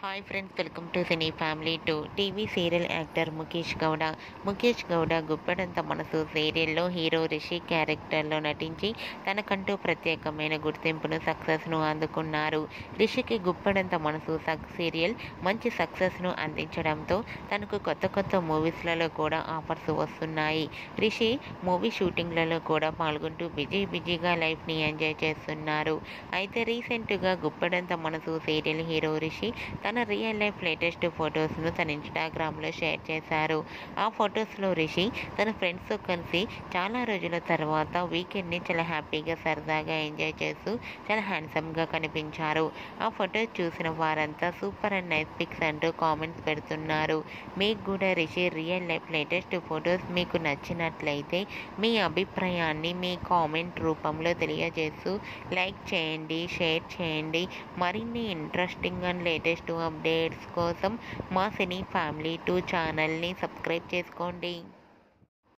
Hi friends, welcome to cine family 2. TV serial actor Mukesh Gowda Guppedantha Manasu సీరియల్లో hero Rishi క్యారెక్టర్లో నటించి తనకంటూ ప్రత్యేకమైన గుర్తింపును సక్సెస్ను అందుకున్నారు. రిషికి గుప్పెడంత మనసు సీరియల్ మంచి సక్సెస్ను అందించడంతో తనకు కొత్త మూవీస్లలో కూడా ఆఫర్స్ వస్తున్నాయి. రిషి మూవీ షూటింగ్లలో కూడా పాల్గొంటూ బిజీగా లైఫ్ని ఎంజాయ్ చేస్తున్నారు. అయితే రీసెంట్గా గుప్పెడంత మనసు సీరియల్ హీరో రిషి తన రియల్ లైఫ్ లేటెస్ట్ ఫొటోస్ను తన ఇన్స్టాగ్రామ్లో షేర్ చేశారు. ఆ ఫొటోస్లో రిషి తన ఫ్రెండ్స్తో కలిసి చాలా రోజుల తర్వాత వీకెండ్ని చాలా హ్యాపీగా సరదాగా ఎంజాయ్ చేస్తూ చాలా హ్యాండ్సమ్గా కనిపించారు. ఆ ఫొటోస్ చూసిన వారంతా సూపర్ అండ్ నైస్ పిక్స్ అంటూ కామెంట్స్ పెడుతున్నారు. మీకు కూడా Rishi real life latest photos మీకు నచ్చినట్లయితే మీ అభిప్రాయాన్ని మీ కామెంట్ రూపంలో తెలియజేస్తూ లైక్ చేయండి, షేర్ చేయండి. మరిన్ని ఇంట్రెస్టింగ్ అండ్ లేటెస్ట్ అప్డేట్స్ కోసం మా సినీ ఫ్యామిలీ 2 ఛానల్ని సబ్స్క్రైబ్ చేసుకోండి.